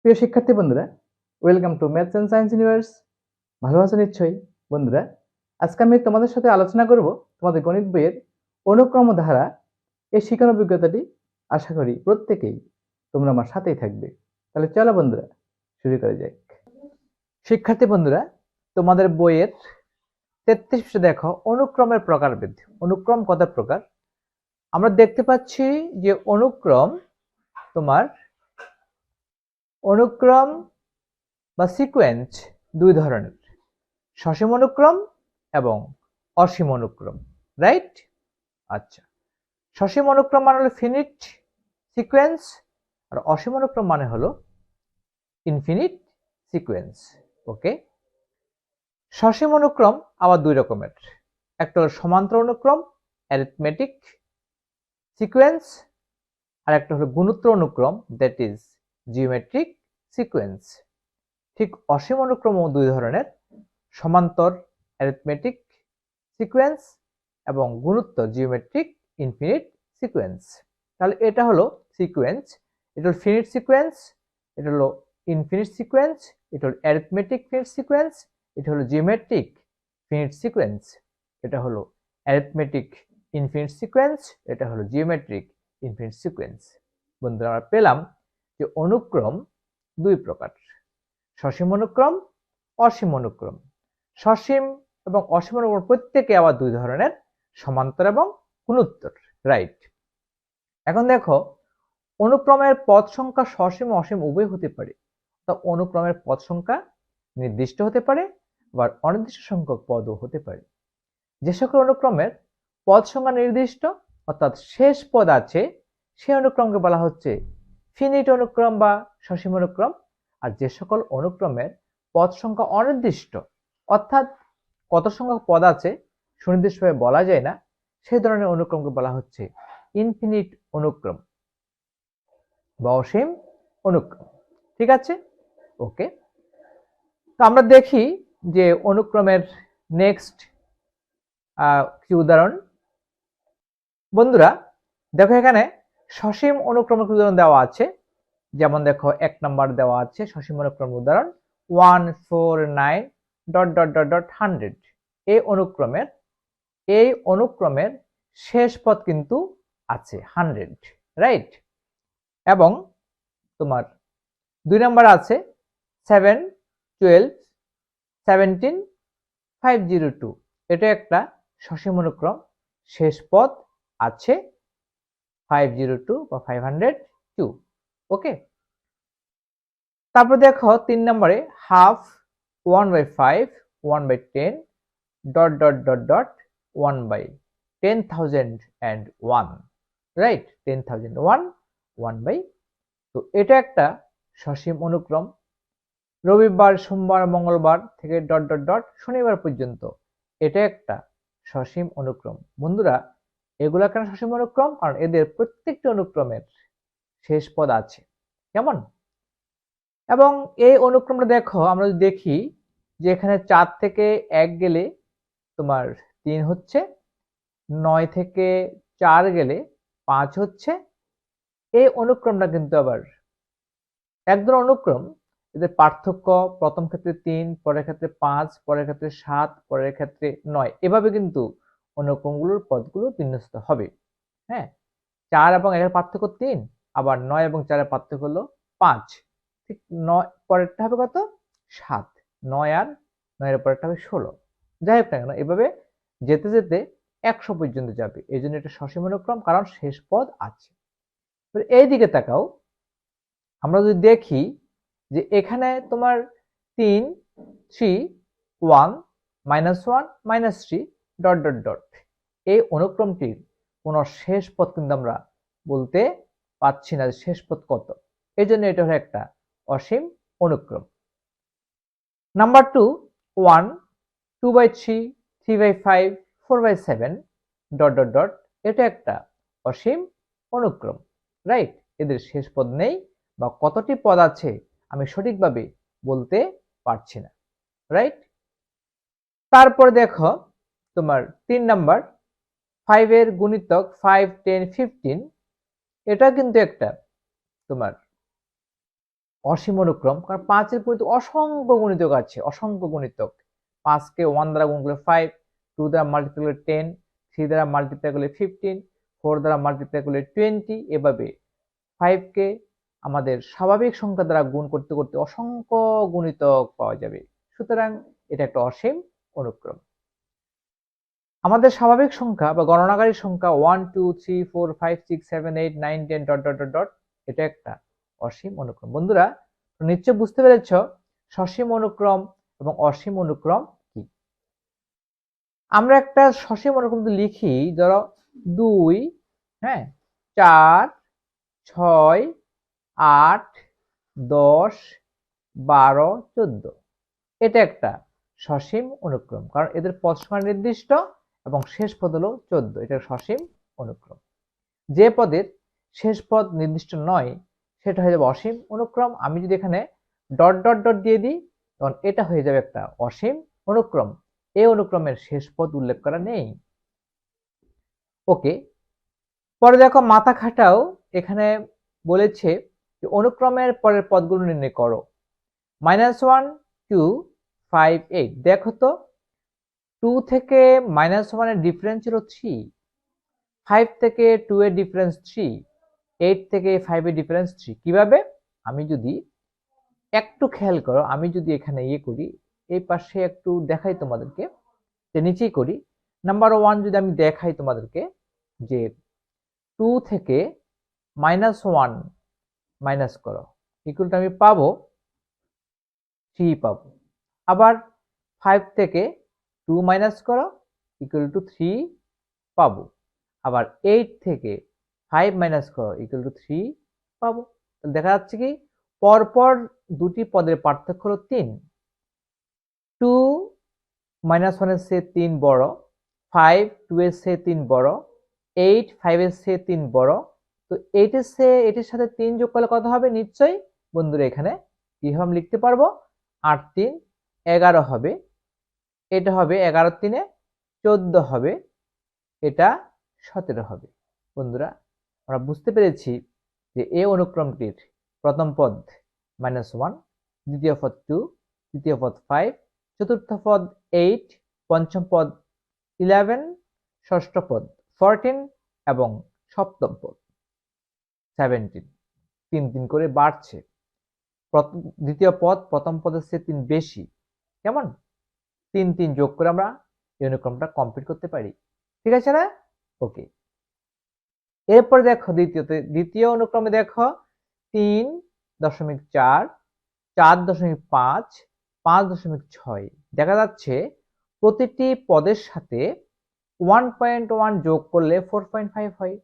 প্রিয় শিক্ষার্থী বন্ধুরা, welcome to maths and science universe. ভালো আছো নিশ্চয়ই বন্ধুরা। আজকে আমি তোমাদের সাথে আলোচনা করব তোমাদের গণিত বইয়ের অনুক্রম ও ধারা এই শিক্ষার অভিজ্ঞতাটি। আশা করি প্রত্যেকেই তোমরা আমার সাথেই থাকবে। তাহলে চলো বন্ধুরা, শুরু করা যাক। শিক্ষার্থী বন্ধুরা, তোমাদের বইয়ের 33 পৃষ্ঠা দেখো অনুক্রমের প্রকারভেদ। অনুক্রম কত প্রকার? আমরা দেখতে পাচ্ছি যে অনুক্রম বা সিকোয়েন্স দুই ধরনের, সসীম অনুক্রম এবং অসীম অনুক্রম, রাইট? আচ্ছা, সসীম অনুক্রম মানে হলো ফিনিট সিকোয়েন্স, আর অসীম অনুক্রম মানে হলো ইনফিনিট সিকোয়েন্স। ওকে, সসীম অনুক্রম আবার দুই রকমের, একটা হলো সমান্তর অনুক্রম অ্যারিথমেটিক সিকোয়েন্স, আর একটা হলো গুণোত্তর অনুক্রম দ্যাট ইজ জিওমেট্রিক সিকোয়েন্স। ঠিক অসীম অনুক্রমও দুই ধরনের, সমান্তর অ্যারিথমেটিক সিকোয়েন্স এবং গুণোত্তর জিওমেট্রিক ইনফিনিট সিকোয়েন্স। তাহলে এটা হলো সিকোয়েন্স, এটা হলো ফিনিট সিকোয়েন্স, এটা হলো ইনফিনিট সিকোয়েন্স, এটা হলো অ্যারিথমেটিক ফিনিট সিকোয়েন্স, এটা হলো জিওমেট্রিক ফিনিট সিকোয়েন্স, এটা হলো অ্যারিথমেটিক ইনফিনিট সিকোয়েন্স, এটা হলো জিওমেট্রিক ইনফিনিট সিকোয়েন্স। বন্ধুরা, আমরা পেলাম যে অনুক্রম দুই প্রকার, সসীম অনুক্রম, অসীম অনুক্রম। সসীম এবং অসীম অনুক্রম প্রত্যেকে আবার দুই ধরনের, সমান্তর এবং গুণোত্তর, রাইট? এখন দেখো, অনুক্রমের পদ সংখ্যা সসীম ও অসীম উভয় হতে পারে। তো অনুক্রমের পদ সংখ্যা নির্দিষ্ট হতে পারে, আবার অনির্দিষ্ট সংখ্যক পদও হতে পারে। যে সকল অনুক্রমের পদ সংখ্যা নির্দিষ্ট অর্থাৎ শেষ পদ আছে, সেই অনুক্রমকে বলা হচ্ছে ফিনিট অনুক্রম বা সসীম অনুক্রম। আর যে সকল অনুক্রমের পদ সংখ্যা অনির্দিষ্ট অর্থাৎ কত সংখ্যক পদ আছে সুনির্দিষ্টভাবে বলা যায় না, সেই ধরনের অনুক্রমকে বলা হচ্ছে ইনফিনিট অনুক্রম বা অসীম অনুক্রম। ঠিক আছে, ওকে। তো আমরা দেখি যে অনুক্রমের নেক্সট কি উদাহরণ। বন্ধুরা দেখো, এখানে সসীম অনুক্রমের উদাহরণ দেওয়া আছে। যেমন দেখো, 1 নাম্বার দেওয়া আছে সসীম অনুক্রম উদাহরণ 149.100। এই অনুক্রমের শেষ পদ কিন্তু আছে 100, রাইট? এবং তোমার 2 নাম্বার আছে 7, 12, 17, 502। এটা একটা সসীম অনুক্রম, শেষ পদ আছে 502 বা 502। ওকে, তারপর দেখো 3 নম্বরে half, 1/5, 1/10, dot dot dot dot 1/10,001, right? 10,001, 1/, তো এটা একটা সসীম অনুক্রম। রবিবার, সোমবার, মঙ্গলবার থেকে ডট ডট ডট শনিবার পর্যন্ত, এটা একটা সসীম অনুক্রম। বন্ধুরা, এগুলা কেন সসীম অনুক্রম? কারণ এদের প্রত্যেকটি অনুক্রমের শেষ পদ আছে, কেমন? এবং এই অনুক্রমটা দেখো, আমরা যদি দেখি যে এখানে 4 থেকে 1 গেলে তোমার 3 হচ্ছে, 9 থেকে 4 গেলে 5 হচ্ছে। এই অনুক্রমটা কিন্তু আবার এক ধরনের অনুক্রম, এদের পার্থক্য প্রথম ক্ষেত্রে 3, পরের ক্ষেত্রে 5, পরের ক্ষেত্রে 7, পরের ক্ষেত্রে 9, এভাবে কিন্তু অনুক্রমগুলোর পদগুলো বিন্যস্ত হবে। হ্যাঁ, 4 এবং 1 এর পার্থক্য 3, আবার 9 এবং 4 এর পার্থক্য হলো 5। ঠিক 9 পরেরটা হবে কত? 7। 9 আর 9 এর পরেরটা হবে 16। যাই হোক না কেন, এভাবে যেতে যেতে 100 পর্যন্ত যাবে। এই জন্য এটা সসীম অনুক্রম, কারণ শেষ পদ আছে। এই দিকে তাকাও, আমরা যদি দেখি যে এখানে তোমার 3, 3, 1, -1, -3, ডট ডট ডট, এই অনুক্রমটির কোন শেষ পদ কিন্তু আমরা বলতে পাচ্ছি না যে শেষ পদ কত। এই জন্য এটা হলো একটা অসীম অনুক্রম। নাম্বার 2, 1, 2/3, 3/5, 4/7, ডট ডট ডট, এটা একটা অসীম অনুক্রম, রাইট? এদের শেষ পদ নেই বা কতটি পদ আছে আমি সঠিকভাবে বলতে পারছি না, রাইট? তারপরে দেখো তোমার 3 নাম্বার 5 এর গুণিতক 5, 10, 15, এটা কিন্তু একটা তোমার অসীম অনুক্রম, কারণ 5-এর পরিতে অসংখ্য গুণিতক আছে, অসংখ্য গুণিতক। 5-কে 1 দ্বারা গুণ করলে 5, 2 দ্বারা মাল্টিপ্লাই করলে 10, 3 দ্বারা মাল্টিপ্লাই করলে 15, 4 দ্বারা মাল্টিপ্লাই করলে 20, এভাবে 5-কে আমাদের স্বাভাবিক সংখ্যা দ্বারা গুণ করতে করতে অসংখ্য গুণিতক পাওয়া যাবে। সুতরাং এটা একটা অসীম অনুক্রম। আমাদের স্বাভাবিক সংখ্যা বা গণনাকারী সংখ্যা 1 2 3 4 5 6 7 8 9 10 ডট ডট ডট ডট, এটা একটা অসীম অনুক্রম। বন্ধুরা নিশ্চয় বুঝতে পেরেছ সসীম অনুক্রম এবং অসীম অনুক্রম কি। আমরা একটা সসীম অনুক্রম লিখি, ধরো 2, হ্যাঁ, 4, 6, 8, 10, 12, 14, এটা একটা সসীম অনুক্রম, কারণ এদের পদ সংখ্যা নির্দিষ্ট এবং শেষ পদ হলো 14, এটা সসীম অনুক্রম। যে পদের শেষ পদ নির্দিষ্ট নয় সেটা হয়ে যাবে অসীম অনুক্রম। আমি যদি এখানে ডট ডট ডট দিয়ে দিই তখন এটা হয়ে যাবে একটা অসীম অনুক্রম। এই অনুক্রমের শেষ পদ উল্লেখ করা নেই। ওকে, পরে দেখো মাথা খাটাও, এখানে বলেছে যে অনুক্রমের পরের পদগুলো নির্ণয় করো। -1 2 5 8, দেখো তো 2 থেকে -1 এর ডিফারেন্স ছিল 3, 5 থেকে 2 এর ডিফারেন্স 3, 8 থেকে 5 এর ডিফারেন্স 3। কিভাবে? আমি যদি একটু খেয়াল করো, আমি যদি এখানে করি, এই পাশে একটু দেখাই তোমাদেরকে, যে নিচেই করি। নাম্বার 1 যদি আমি দেখাই তোমাদেরকে, যে 2 থেকে -1 মাইনাস করো, ইকুয়ালটা আমি পাবো 3 পাবো। আবার 5 থেকে 2 মাইনাস করো, ইকুয়াল টু 3 পাবো। আবার 8 থেকে 5 মাইনাস করো, ইকুয়াল টু 3 পাবো। দেখা যাচ্ছে কি পরপর দুটি পদের পার্থক্য হলো 3। 2 -1 এর চেয়ে 3 বড়, 5 2 এর চেয়ে 3 বড়, 8 5 এর চেয়ে 3 বড়। তো 8 এর চেয়ে এটির সাথে 3 যোগ করলে কত হবে? নিশ্চয়ই বন্ধুরা এখানে কিভাবে লিখতে পারবো? 8 3 11 হবে, এটা হবে 11 3 14 হবে, এটা 17 হবে। বন্ধুরা আমরা বুঝতে পেরেছি যে এই অনুক্রমটির প্রথম পদ -1, দ্বিতীয় পদ 2, তৃতীয় পদ 5, চতুর্থ পদ 8, পঞ্চম পদ 11, ষষ্ঠ পদ 14 এবং সপ্তম পদ 17। 3 3 করে বাড়ছে। দ্বিতীয় পদ প্রথম পদের চেয়ে 3 বেশি। কেমন? 3 3 যোগ করে আমরা এই অনুক্রমটা কমপ্লিট করতে পারি। ঠিক আছে না? ওকে, এরপর দেখো দ্বিতীয় অনুক্রমে দেখো 3.4, 4.5, 5.6। দেখা যাচ্ছে প্রতিটি পদের সাথে 1.1 যোগ করলে 4.5 হয়,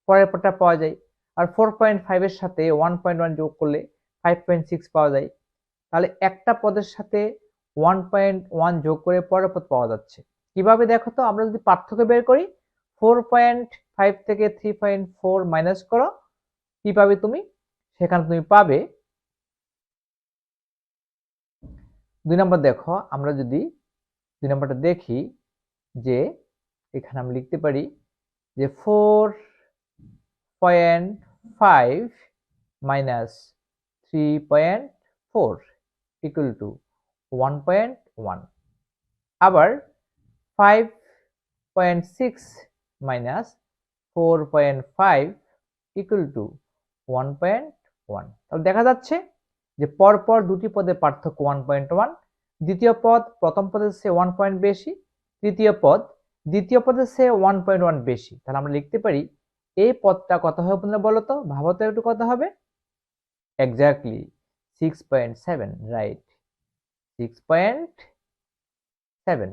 পরের পদটা পাওয়া যায়। আর 4.5 এর সাথে 1.1 যোগ করলে 5.6 পাওয়া যায়। তাহলে একটা পদের সাথে 1.1 যোগ করে পরের পদ পাওয়া যাচ্ছে। কিভাবে দেখো তো? আমরা যদি পার্থক্য বের করি, 4.5 থেকে 3.4 মাইনাস করো, কি পাবে তুমি? সেখানে তুমি পাবে 2 নম্বর। দেখো আমরা যদি 2 নম্বরটা দেখি, যে এখানে আমরা লিখতে পারি যে 4.5 মাইনাস 3.4 ইকুয়াল টু 1.1। আবার 5.6 মাইনাস 4.5 ইকুয়াল টু 1.1। তাহলে দেখা যাচ্ছে যে পরপর দুটি পদের পার্থক্য 1.1। দ্বিতীয় পদ প্রথম পদের চেয়ে 1 পয়েন্ট বেশি, তৃতীয় পদ দ্বিতীয় পদের চেয়ে 1.1 বেশি। তাহলে আমরা লিখতে পারি এই পদটা কত হবে বন্ধুরা বলো তো? ভাবো তো একটু, কত হবে? Exactly 6.7, right, 6.7।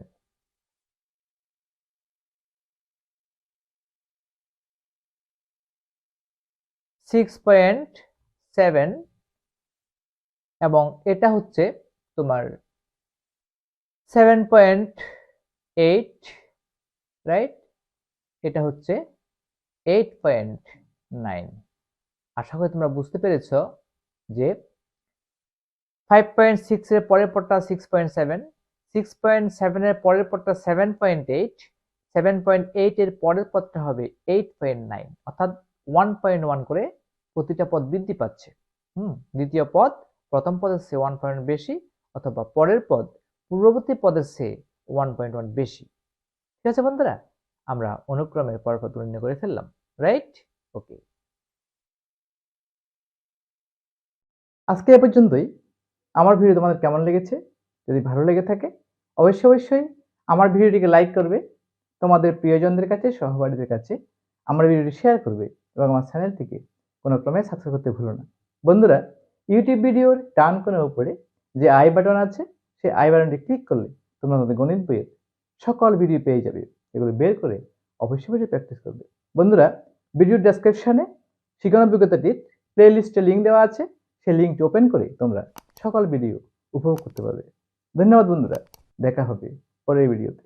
এবং এটা হচ্ছে তোমার 7.8, রাইট, এটা হচ্ছে 8.9। আশা করি তোমরা বুঝতে পেরেছ যে 5.6 এর পরের পদটা 6.7, 6.7 এর পরের পদটা 7.8, 7.8 এর পরের পদটা হবে 8.9, অর্থাৎ 1.1 করে প্রতিটা পদ বৃদ্ধি পাচ্ছে। দ্বিতীয় পদ প্রথম পদের চেয়ে 1 পয়েন্ট বেশি, অথবা পরের পদ পূর্ববর্তী পদের চেয়ে 1.1 বেশি। ঠিক আছে বন্ধুরা, আমরা অনুক্রমের পরপদগুলো নির্ণয় করে ফেললাম, রাইট? ওকে, আজকে এ পর্যন্তই। আমার ভিডিও তোমাদের কেমন লেগেছে? যদি ভালো লেগে থাকে অবশ্যই আমার ভিডিওটিকে লাইক করবে, তোমাদের প্রিয়জনদের কাছে, সহপাঠীদের কাছে আমার ভিডিওটি শেয়ার করবে এবং আমার চ্যানেলটিকে কোনো ক্রমে সাবস্ক্রাইব করতে ভুলো না। বন্ধুরা, ইউটিউব ভিডিওর ডান কোণের উপরে যে আই বাটন আছে, সেই আই বাটনটি ক্লিক করলে তোমরা তোমাদের গণিত বইয়ের সকল ভিডিও পেয়ে যাবে। এগুলো বের করে অবশ্যই প্র্যাকটিস করবে। বন্ধুরা, ভিডিওর ডেসক্রিপশনে শিক্ষানবিজ্ঞতাটির প্লে লিস্টে লিঙ্ক দেওয়া আছে, সেই লিঙ্কটি ওপেন করে তোমরা সকল ভিডিও উপভোগ করতে পারবে। ধন্যবাদ বন্ধুরা, দেখা হবে পরের ভিডিওতে।